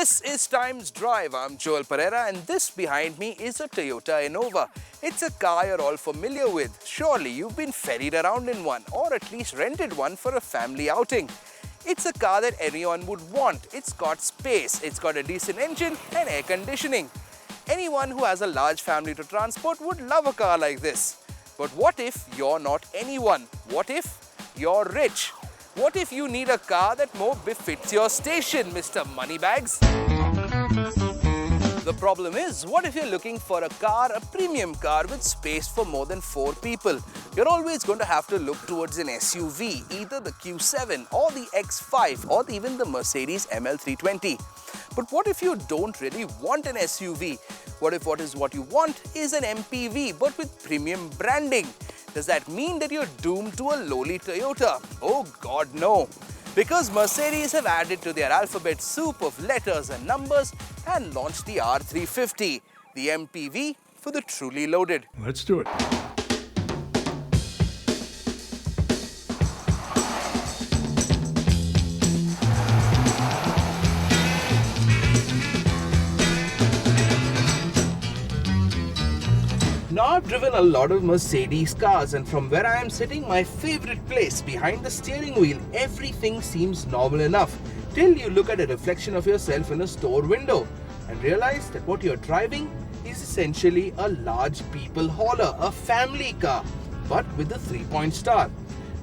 This is Time's Drive. I'm Joel Pereira and this behind me is a Toyota Innova. It's a car you're all familiar with. Surely you've been ferried around in one or at least rented one for a family outing. It's a car that anyone would want. It's got space, it's got a decent engine and air conditioning. Anyone who has a large family to transport would love a car like this. But what if you're not anyone? What if you're rich? What if you need a car that more befits your station, Mr. Moneybags? The problem is, what if you're looking for a car, a premium car with space for more than 4 people? You're always going to have to look towards an SUV, either the Q7 or the X5 or even the Mercedes ML320. But what if you don't really want an SUV? What if what you want is an MPV but with premium branding? Does that mean that you're doomed to a lowly Toyota? Oh God, no. Because Mercedes have added to their alphabet soup of letters and numbers and launched the R350, the MPV for the truly loaded. Let's do it. Now I've driven a lot of Mercedes cars and from where I am sitting, my favorite place, behind the steering wheel, everything seems normal enough till you look at a reflection of yourself in a store window and realize that what you're driving is essentially a large people hauler, a family car, but with a 3-point star.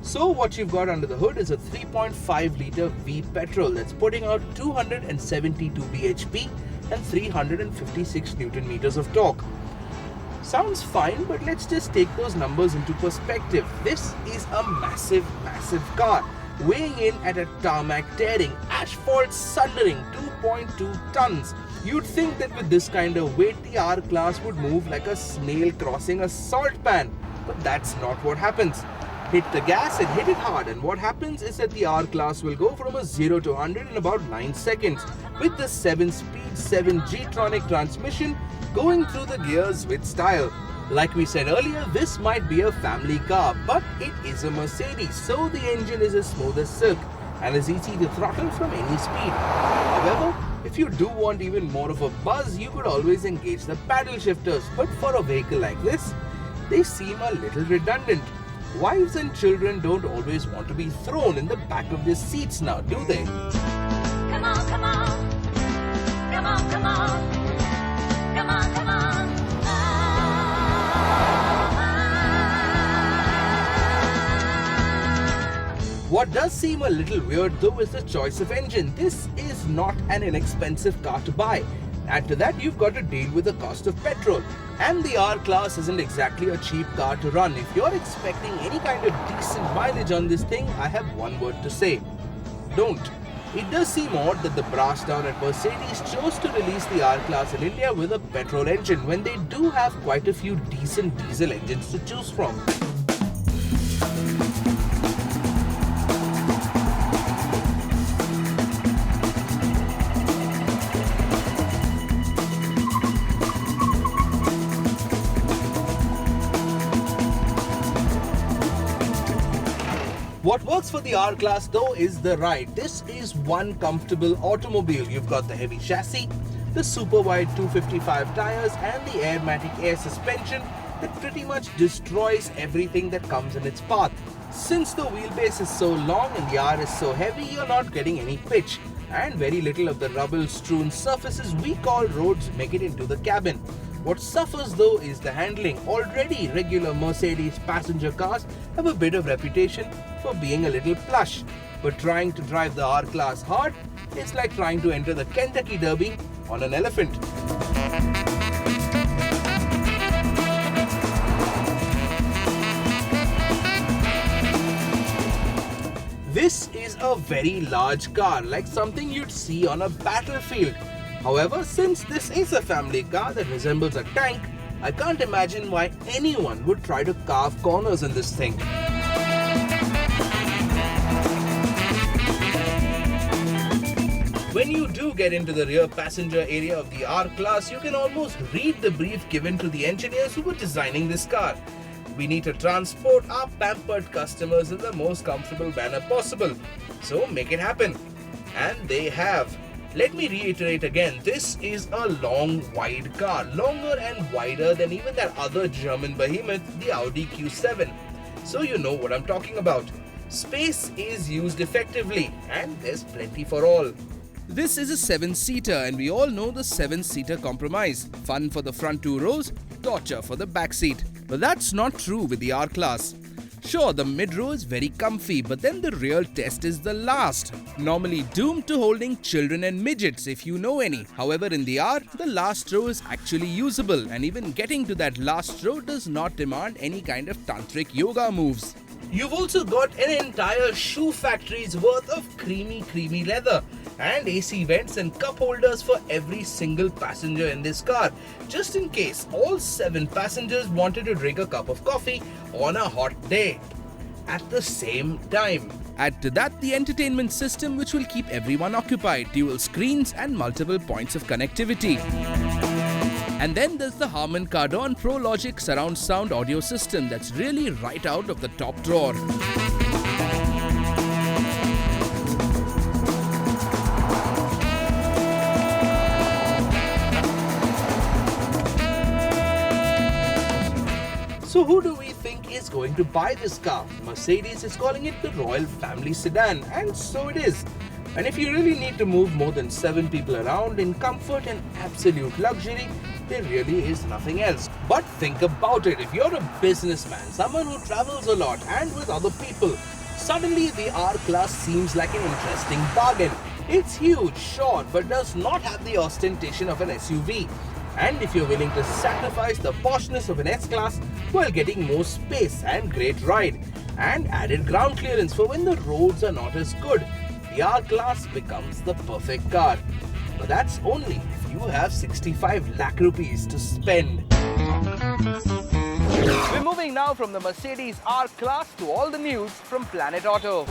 So what you've got under the hood is a 3.5 litre V petrol that's putting out 272 bhp and 356 Newton meters of torque. Sounds fine, but let's just take those numbers into perspective. This is a massive car, weighing in at a tarmac tearing, asphalt sundering 2.2 tons. You'd think that with this kind of weight, the R-Class would move like a snail crossing a salt pan, but that's not what happens. Hit the gas and hit it hard, and what happens is that the R-Class will go from a 0 to 100 in about 9 seconds with the 7-speed 7G-tronic transmission going through the gears with style. Like we said earlier, this might be a family car, but it is a Mercedes, so the engine is as smooth as silk and is easy to throttle from any speed. However, if you do want even more of a buzz, you could always engage the paddle shifters, but for a vehicle like this, they seem a little redundant. Wives and children don't always want to be thrown in the back of their seats now, do they? Come on, come on. Come on, come on. Come on, come on. What does seem a little weird though is the choice of engine. This is not an inexpensive car to buy. Add to that, you've got to deal with the cost of petrol. And the R-Class isn't exactly a cheap car to run. If you're expecting any kind of decent mileage on this thing, I have one word to say: don't. It does seem odd that the brass down at Mercedes chose to release the R-Class in India with a petrol engine when they do have quite a few decent diesel engines to choose from. What works for the R-Class though is the ride. This is one comfortable automobile. You've got the heavy chassis, the super wide 255 tires and the Airmatic air suspension that pretty much destroys everything that comes in its path. Since the wheelbase is so long and the R is so heavy, you're not getting any pitch, and very little of the rubble-strewn surfaces we call roads make it into the cabin. What suffers though is the handling. Already regular Mercedes passenger cars have a bit of reputation for being a little plush, but trying to drive the R-Class hard, it's like trying to enter the Kentucky Derby on an elephant. This is a very large car, like something you'd see on a battlefield. However, since this is a family car that resembles a tank, I can't imagine why anyone would try to carve corners in this thing. When you do get into the rear passenger area of the R-Class, you can almost read the brief given to the engineers who were designing this car. We need to transport our pampered customers in the most comfortable manner possible. So make it happen. And they have. Let me reiterate again, this is a long, wide car, longer and wider than even that other German behemoth, the Audi Q7. So you know what I'm talking about. Space is used effectively and there's plenty for all. This is a 7-seater and we all know the 7-seater compromise. Fun for the front 2 rows, torture for the back seat. But that's not true with the R-Class. Sure, the mid-row is very comfy, but then the real test is the last. Normally doomed to holding children and midgets if you know any. However, in the R, the last row is actually usable and even getting to that last row does not demand any kind of tantric yoga moves. You've also got an entire shoe factory's worth of creamy leather and AC vents and cup holders for every single passenger in this car, just in case all 7 passengers wanted to drink a cup of coffee on a hot day at the same time. Add to that the entertainment system which will keep everyone occupied, dual screens and multiple points of connectivity. And then there's the Harman Kardon Pro Logic surround sound audio system that's really right out of the top drawer. So who do we think is going to buy this car? Mercedes is calling it the Royal Family Sedan, and so it is. And if you really need to move more than 7 people around in comfort and absolute luxury, there really is nothing else. But think about it, if you're a businessman, someone who travels a lot and with other people, suddenly the R-Class seems like an interesting bargain. It's huge, sure, but does not have the ostentation of an SUV. And if you're willing to sacrifice the poshness of an S-Class while getting more space and great ride, and added ground clearance for when the roads are not as good, the R-Class becomes the perfect car. But that's only if you have 65 lakh rupees to spend. We're moving now from the Mercedes R-Class to all the news from Planet Auto.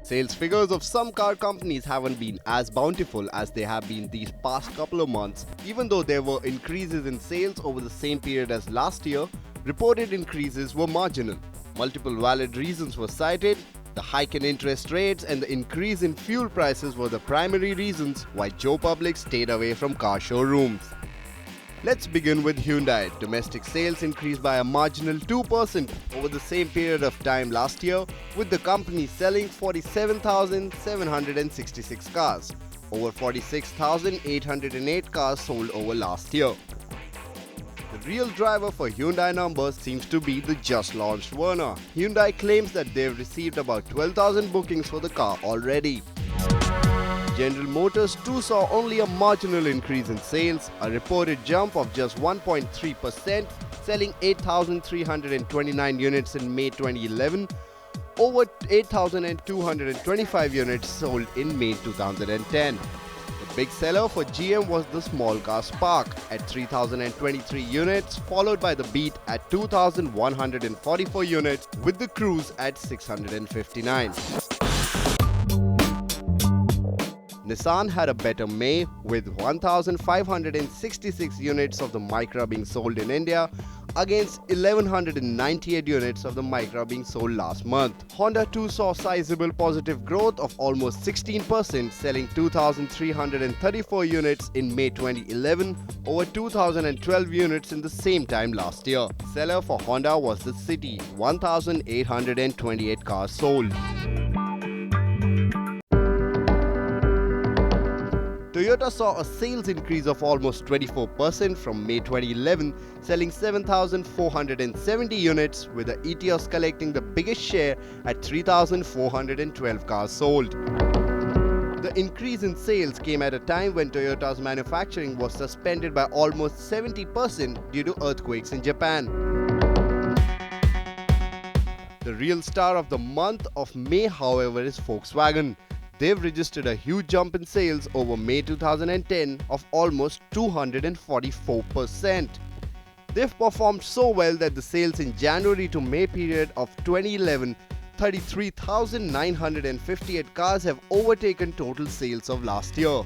Sales figures of some car companies haven't been as bountiful as they have been these past couple of months. Even though there were increases in sales over the same period as last year, reported increases were marginal. Multiple valid reasons were cited. The hike in interest rates and the increase in fuel prices were the primary reasons why Joe Public stayed away from car showrooms. Let's begin with Hyundai. Domestic sales increased by a marginal 2% over the same period of time last year, with the company selling 47,766 cars. Over 46,808 cars sold over last year. The real driver for Hyundai numbers seems to be the just launched Verna. Hyundai claims that they've received about 12,000 bookings for the car already. General Motors too saw only a marginal increase in sales, a reported jump of just 1.3%, selling 8,329 units in May 2011, over 8,225 units sold in May 2010. The big seller for GM was the small car Spark at 3,023 units, followed by the Beat at 2,144 units, with the Cruise at 659. Nissan had a better May, with 1,566 units of the Micra being sold in India against 1,198 units of the Micra being sold last month. Honda too saw sizable positive growth of almost 16%, selling 2,334 units in May 2011 over 2,012 units in the same time last year. Seller for Honda was the City, 1,828 cars sold. Toyota saw a sales increase of almost 24% from May 2011, selling 7,470 units, with the Etios collecting the biggest share at 3,412 cars sold. The increase in sales came at a time when Toyota's manufacturing was suspended by almost 70% due to earthquakes in Japan. The real star of the month of May, however, is Volkswagen. They've registered a huge jump in sales over May 2010 of almost 244%. They've performed so well that the sales in January to May period of 2011, 33,958 cars have overtaken total sales of last year.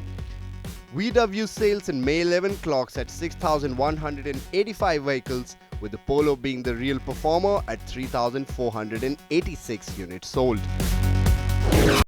VW sales in May 11 clocks at 6,185 vehicles, with the Polo being the real performer at 3,486 units sold.